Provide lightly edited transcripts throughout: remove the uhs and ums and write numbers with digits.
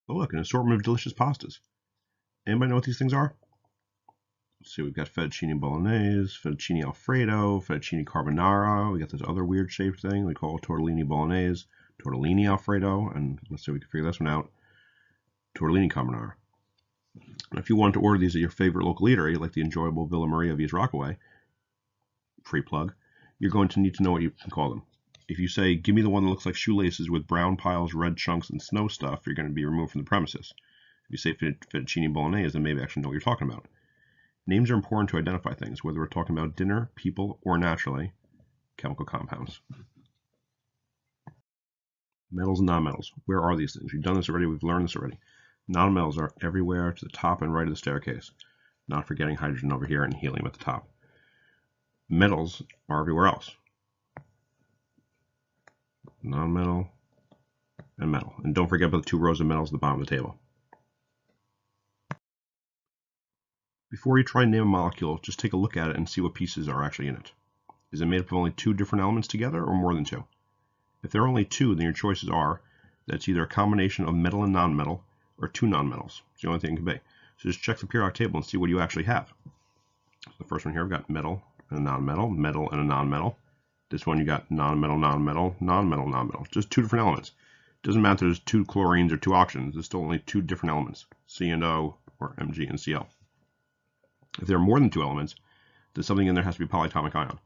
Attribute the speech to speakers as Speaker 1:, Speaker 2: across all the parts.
Speaker 1: Oh look, an assortment of delicious pastas. Anybody know what these things are? Let's see, we've got fettuccine bolognese, fettuccine alfredo, fettuccine carbonara. We got this other weird shaped thing we call tortellini bolognese, tortellini alfredo, and let's see if we can figure this one out. Tortellini carbonara. And if you want to order these at your favorite local eatery, like the enjoyable Villa Maria V's Rockaway, free plug, you're going to need to know what you can call them. If you say, give me the one that looks like shoelaces with brown piles, red chunks, and snow stuff, you're going to be removed from the premises. If you say fettuccine bolognese, then maybe actually know what you're talking about. Names are important to identify things, whether we're talking about dinner, people, or naturally, chemical compounds. Metals and nonmetals. Where are these things? We've done this already. We've learned this already. Nonmetals are everywhere to the top and right of the staircase, not forgetting hydrogen over here and helium at the top. Metals are everywhere else. Nonmetal and metal. And don't forget about the 2 rows of metals at the bottom of the table. Before you try and name a molecule, just take a look at it and see what pieces are actually in it. Is it made up of only 2 different elements together or more than 2? If there are only 2, then your choices are that it's either a combination of metal and nonmetal or 2 nonmetals. It's the only thing it can be. So just check the periodic table and see what you actually have. So the first one here, I've got metal and a nonmetal, metal and a nonmetal. This one you got nonmetal, nonmetal, nonmetal, nonmetal. Just 2 different elements. It doesn't matter if there's 2 chlorines or 2 oxygens. There's still only 2 different elements, C and O or Mg and Cl. If there are more than 2 elements, then something in there has to be a polyatomic ion.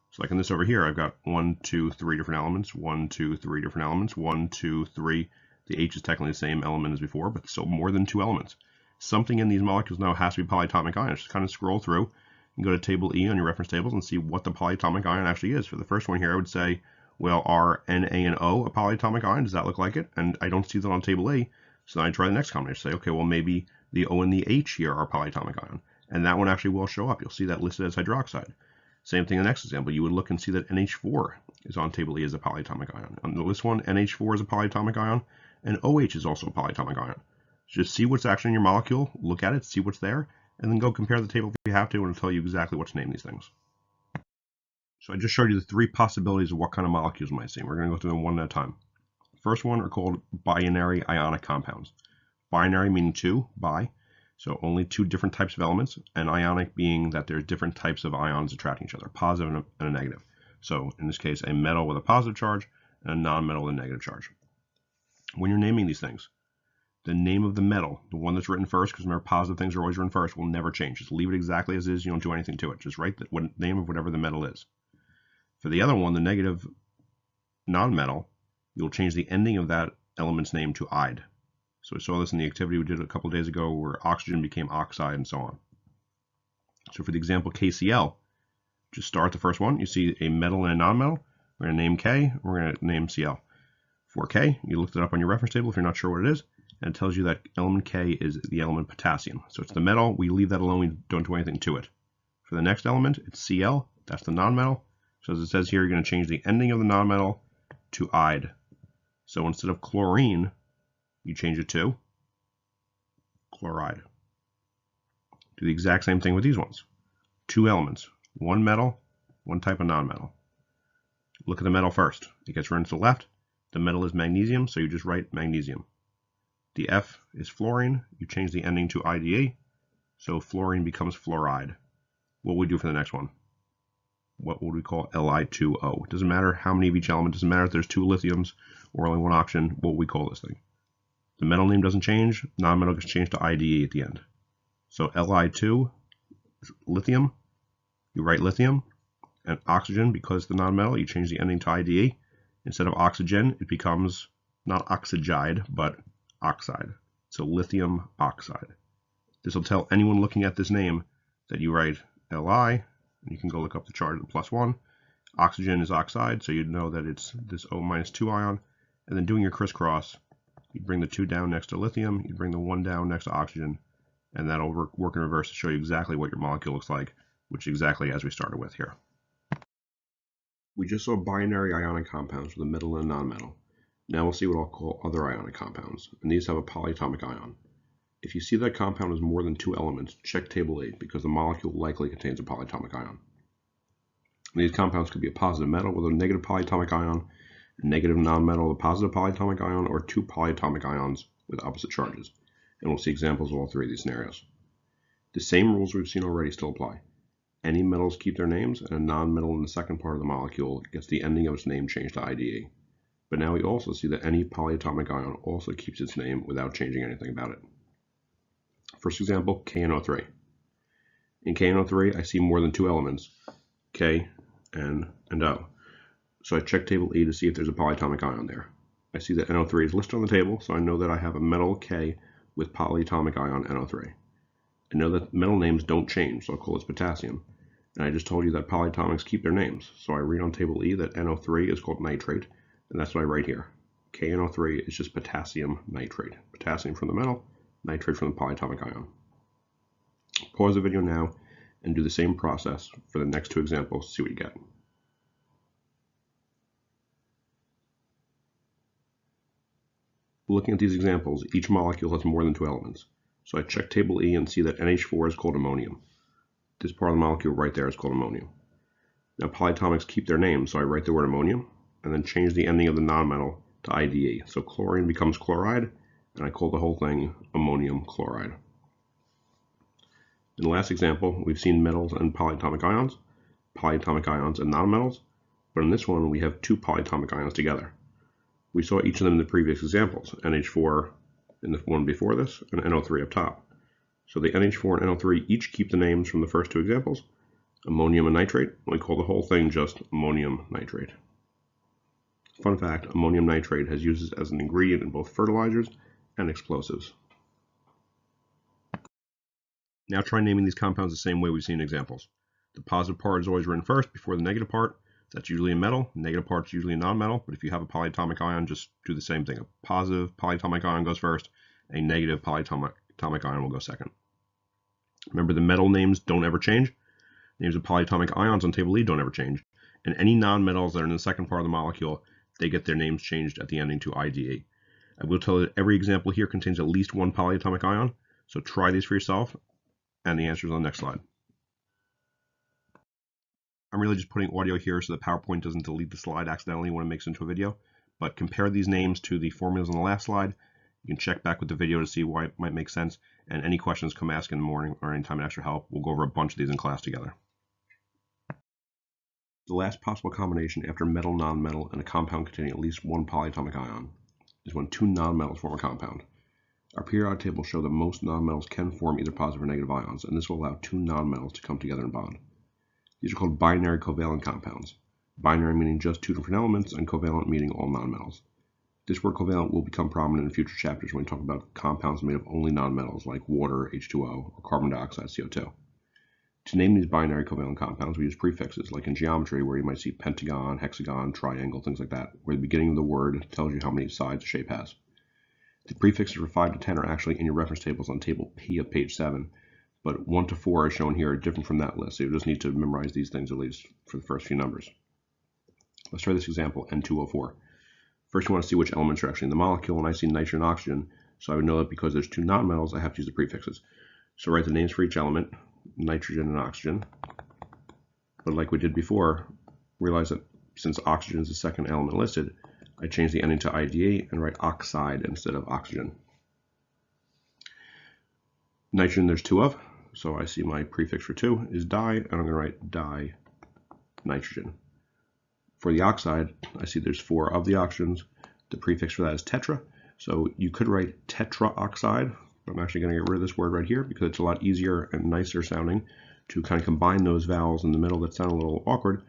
Speaker 1: So like in this over here, I've got 1, 2, 3 different elements, 1, 2, 3 different elements, 1, 2, 3. The H is technically the same element as before, but still more than 2 elements. Something in these molecules now has to be polyatomic ions. Just kind of scroll through and go to table E on your reference tables and see what the polyatomic ion actually is. For the first one here, I would say, well, are Na and O a polyatomic ion? Does that look like it? And I don't see that on table E. So then I try the next combination. Say, okay, well, maybe the O and the H here are polyatomic ion. And that one actually will show up. You'll see that listed as hydroxide. Same thing in the next example. You would look and see that NH4 is on table E as a polyatomic ion. On this one, NH4 is a polyatomic ion, and OH is also a polyatomic ion. So just see what's actually in your molecule, look at it, see what's there, and then go compare the table if you have to, and it'll tell you exactly what to name these things. So I just showed you the 3 possibilities of what kind of molecules you might see. We're going to go through them one at a time. The first one are called binary ionic compounds. Binary meaning 2, bi. So only 2 different types of elements, and ionic being that there's different types of ions attracting each other, positive and a negative. So in this case, a metal with a positive charge and a non-metal with a negative charge. When you're naming these things, the name of the metal, the one that's written first, because remember positive things are always written first, will never change. Just leave it exactly as is. You don't do anything to it. Just write the name of whatever the metal is. For the other one, the negative non-metal, you'll change the ending of that element's name to "ide." So we saw this in the activity we did a couple of days ago where oxygen became oxide and so on. So for the example KCl, just start the first one. You see a metal and a non-metal. We're going to name K. We're going to name Cl. For K, you looked it up on your reference table if you're not sure what it is, and it tells you that element K is the element potassium. So it's the metal. We leave that alone. We don't do anything to it. For the next element, it's Cl. That's the non-metal. So as it says here, you're going to change the ending of the non-metal to "ide." So instead of chlorine, you change it to chloride. Do the exact same thing with these ones. 2 elements, 1 metal, 1 type of non-metal. Look at the metal first. It gets written to the left. The metal is magnesium, so you just write magnesium. The F is fluorine. You change the ending to IDE, so fluorine becomes fluoride. What would we do for the next one? What would we call Li2O? It doesn't matter how many of each element. It doesn't matter if there's 2 lithiums or only 1 oxygen. What would we call this thing? The metal name doesn't change. Non-metal gets changed to IDE at the end. So Li2 is lithium. You write lithium. And oxygen, because the non-metal, you change the ending to IDE. Instead of oxygen, it becomes not oxygide, but oxide. So lithium oxide. This will tell anyone looking at this name that you write Li, and you can go look up the chart of the +1. Oxygen is oxide, so you'd know that it's this O-2 ion. And then doing your crisscross, you bring the 2 down next to lithium, you bring the 1 down next to oxygen, and that'll work in reverse to show you exactly what your molecule looks like, which is exactly as we started with here. We just saw binary ionic compounds with a metal and a non-metal. Now we'll see what I'll call other ionic compounds, and these have a polyatomic ion. If you see that compound is more than 2 elements, check table 8 because the molecule likely contains a polyatomic ion. And these compounds could be a positive metal with a negative polyatomic ion, a negative nonmetal with a positive polyatomic ion, or two polyatomic ions with opposite charges. And we'll see examples of all three of these scenarios. The same rules we've seen already still apply. Any metals keep their names, and a nonmetal in the second part of the molecule gets the ending of its name changed to IDE. But now we also see that any polyatomic ion also keeps its name without changing anything about it. First example, KNO3. In KNO3, I see more than two elements, K, N, and O. So I check table E to see if there's a polyatomic ion there. I see that NO3 is listed on the table, so I know that I have a metal K with polyatomic ion NO3. I know that metal names don't change, so I'll call this potassium. And I just told you that polyatomics keep their names, so I read on table E that NO3 is called nitrate, and that's what I write here. KNO3 is just potassium nitrate. Potassium from the metal, nitrate from the polyatomic ion. Pause the video now and do the same process for the next two examples to see what you get. Looking at these examples, each molecule has more than two elements. So I check table E and see that NH4 is called ammonium. This part of the molecule right there is called ammonium. Now polyatomics keep their names, so I write the word ammonium and then change the ending of the nonmetal to IDE. So chlorine becomes chloride, and I call the whole thing ammonium chloride. In the last example, we've seen metals and polyatomic ions and nonmetals, but in this one we have two polyatomic ions together. We saw each of them in the previous examples, NH4 in the one before this, and NO3 up top. So the NH4 and NO3 each keep the names from the first two examples, ammonium and nitrate, and we call the whole thing just ammonium nitrate. Fun fact, ammonium nitrate has uses as an ingredient in both fertilizers and explosives. Now try naming these compounds the same way we've seen in examples. The positive part is always written first before the negative part. That's usually a metal. The negative part is usually a nonmetal, but if you have a polyatomic ion, just do the same thing. A positive polyatomic ion goes first, a negative polyatomic ion will go second. Remember, the metal names don't ever change. Names of polyatomic ions on table E don't ever change. And any nonmetals that are in the second part of the molecule, they get their names changed at the ending to IDE. I will tell you that every example here contains at least one polyatomic ion, so try these for yourself, and the answer is on the next slide. I'm really just putting audio here so the PowerPoint doesn't delete the slide accidentally when it makes it into a video, but compare these names to the formulas on the last slide. You can check back with the video to see why it might make sense, and any questions come ask in the morning or anytime an extra help. We'll go over a bunch of these in class together. The last possible combination after metal, nonmetal, and a compound containing at least one polyatomic ion is when two nonmetals form a compound. Our periodic table shows that most nonmetals can form either positive or negative ions, and this will allow two nonmetals to come together and bond. These are called binary covalent compounds. Binary meaning just two different elements, and covalent meaning all nonmetals. This word covalent will become prominent in future chapters when we talk about compounds made of only nonmetals like water, H2O, or carbon dioxide, CO2. To name these binary covalent compounds, we use prefixes, like in geometry where you might see pentagon, hexagon, triangle, things like that, where the beginning of the word tells you how many sides a shape has. The prefixes for 5 to 10 are actually in your reference tables on table P of page 7, but 1 to 4 as shown here are different from that list, so you just need to memorize these things at least for the first few numbers. Let's try this example, N2O4. First you want to see which elements are actually in the molecule, and I see nitrogen and oxygen, so I would know that because there's two nonmetals, I have to use the prefixes. So write the names for each element, nitrogen and oxygen, but like we did before, realize that since oxygen is the second element listed, I change the ending to IDE and write oxide instead of oxygen. Nitrogen there's two of, so I see my prefix for 2 is di, and I'm going to write di-nitrogen. For the oxide, I see there's 4 of the oxygens. The prefix for that is tetra, so you could write tetraoxide, but I'm actually going to get rid of this word right here because it's a lot easier and nicer sounding to kind of combine those vowels in the middle that sound a little awkward.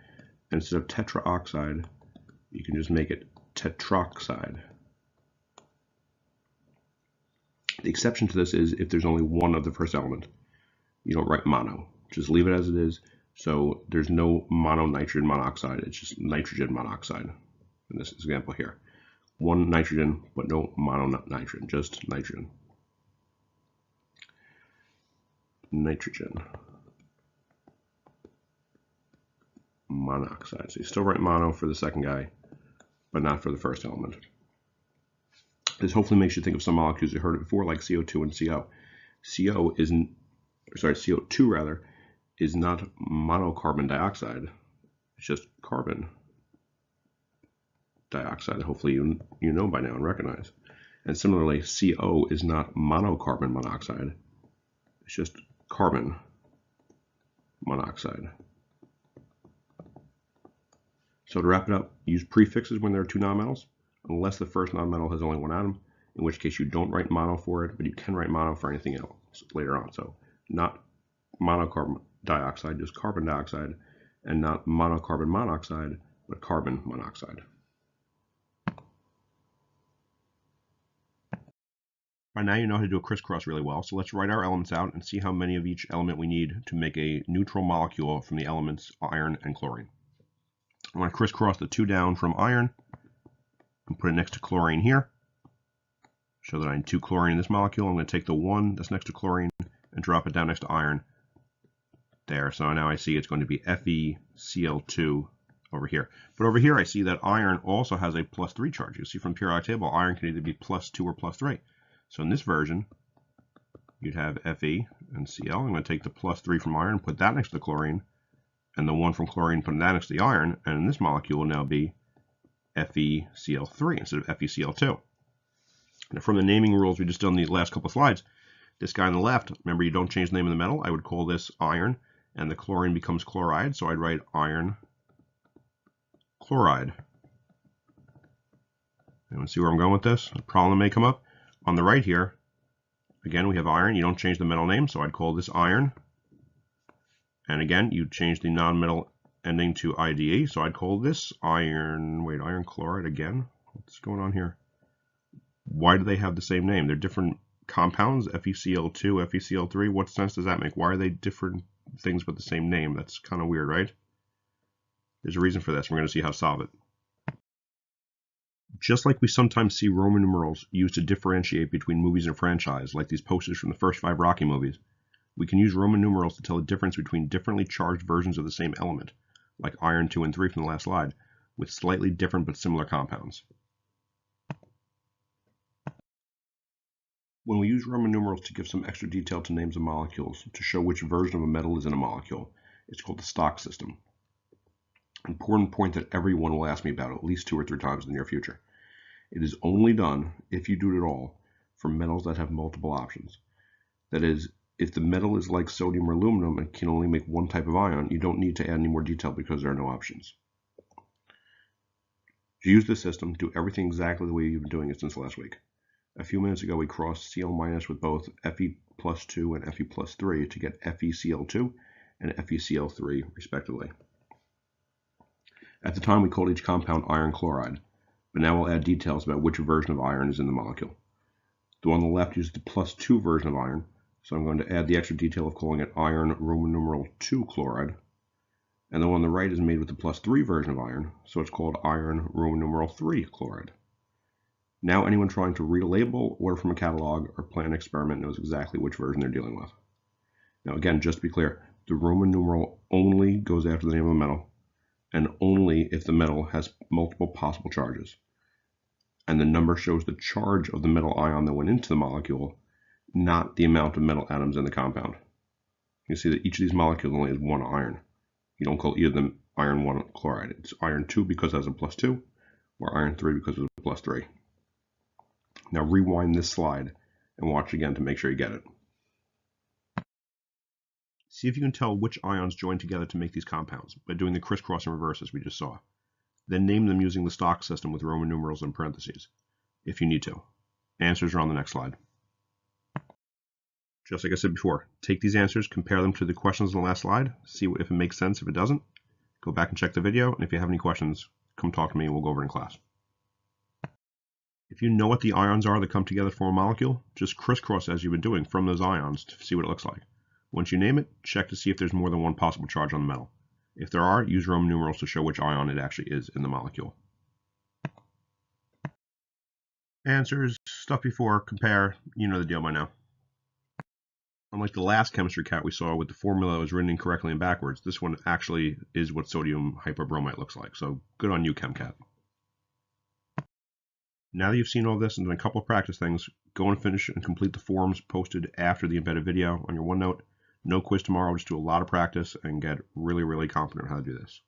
Speaker 1: And instead of tetraoxide, you can just make it tetroxide. The exception to this is if there's only one of the first element. You don't write mono. Just leave it as it is. So there's no mononitrogen monoxide. It's just nitrogen monoxide in this example here. One nitrogen, but no mononitrogen, just nitrogen. Nitrogen monoxide. So you still write mono for the second guy, but not for the first element. This hopefully makes you think of some molecules you heard of before, like CO2 and CO. CO2 rather, is not monocarbon dioxide. It's just carbon dioxide. Hopefully you know by now and recognize. And similarly, CO is not monocarbon monoxide. It's just carbon monoxide. So to wrap it up, use prefixes when there are two nonmetals, unless the first nonmetal has only one atom, in which case you don't write mono for it, but you can write mono for anything else later on. So not monocarbon dioxide, just carbon dioxide, and not monocarbon monoxide, but carbon monoxide. By now you know how to do a crisscross really well, so let's write our elements out and see how many of each element we need to make a neutral molecule from the elements iron and chlorine. I'm going to crisscross the 2 down from iron and put it next to chlorine here. Show that I need 2 chlorine in this molecule. I'm going to take the 1 that's next to chlorine and drop it down next to iron there. So now I see it's going to be FeCl2 over here. But over here I see that iron also has a +3 charge. You see from the periodic table, iron can either be +2 or +3. So in this version, you'd have Fe and Cl. I'm going to take the +3 from iron, put that next to the chlorine, and the 1 from chlorine, put that next to the iron, and in this molecule will now be FeCl3 instead of FeCl2. Now from the naming rules we just done these last couple of slides, this guy on the left, remember you don't change the name of the metal, I would call this iron, and the chlorine becomes chloride, so I'd write iron chloride. And let's see where I'm going with this. A problem may come up. On the right here, again, we have iron. You don't change the metal name, so I'd call this iron. And again, you change the non-metal ending to IDE, so I'd call this iron chloride again. What's going on here? Why do they have the same name? They're different compounds, FeCl2, FeCl3. What sense does that make? Why are they different things with the same name? That's kind of weird, right? There's a reason for this. We're going to see how to solve it. Just like we sometimes see Roman numerals used to differentiate between movies and franchise, like these posters from the first 5 Rocky movies, we can use Roman numerals to tell the difference between differently charged versions of the same element, like iron 2 and 3 from the last slide, with slightly different but similar compounds. When we use Roman numerals to give some extra detail to names of molecules to show which version of a metal is in a molecule, it's called the stock system. Important point that everyone will ask me about at least 2 or 3 times in the near future. It is only done, if you do it at all, for metals that have multiple options. That is, if the metal is like sodium or aluminum and can only make one type of ion, you don't need to add any more detail because there are no options. To use this system, do everything exactly the way you've been doing it since last week. A few minutes ago we crossed Cl- with both Fe+2 and Fe+3 to get FeCl2 and FeCl3 respectively. At the time we called each compound iron chloride, but now we'll add details about which version of iron is in the molecule. The one on the left uses the +2 version of iron, so I'm going to add the extra detail of calling it iron Roman numeral 2 chloride. And the one on the right is made with the +3 version of iron, so it's called iron Roman numeral 3 chloride. Now anyone trying to read a label, order from a catalog, or plan an experiment knows exactly which version they're dealing with. Now again, just to be clear, the Roman numeral only goes after the name of the metal, and only if the metal has multiple possible charges. And the number shows the charge of the metal ion that went into the molecule, not the amount of metal atoms in the compound. You see that each of these molecules only has 1 iron. You don't call either of them iron 1 chloride. It's iron 2 because it has a +2, or iron 3 because it's a +3. Now rewind this slide and watch again to make sure you get it. See if you can tell which ions join together to make these compounds by doing the crisscross and reverse as we just saw. Then name them using the stock system with Roman numerals in parentheses, if you need to. Answers are on the next slide. Just like I said before, take these answers, compare them to the questions on the last slide, see if it makes sense. If it doesn't, go back and check the video, and if you have any questions, come talk to me and we'll go over it in class. If you know what the ions are that come together to form a molecule, just crisscross as you've been doing from those ions to see what it looks like. Once you name it, check to see if there's more than one possible charge on the metal. If there are, use Roman numerals to show which ion it actually is in the molecule. Answers, stuff before, compare, you know the deal by now. Unlike the last chemistry cat we saw with the formula that was written incorrectly and backwards, this one actually is what sodium hypobromite looks like, so good on you, ChemCat. Now that you've seen all this and done a couple of practice things, go and finish and complete the forms posted after the embedded video on your OneNote. No quiz tomorrow, just do a lot of practice and get really, really confident in how to do this.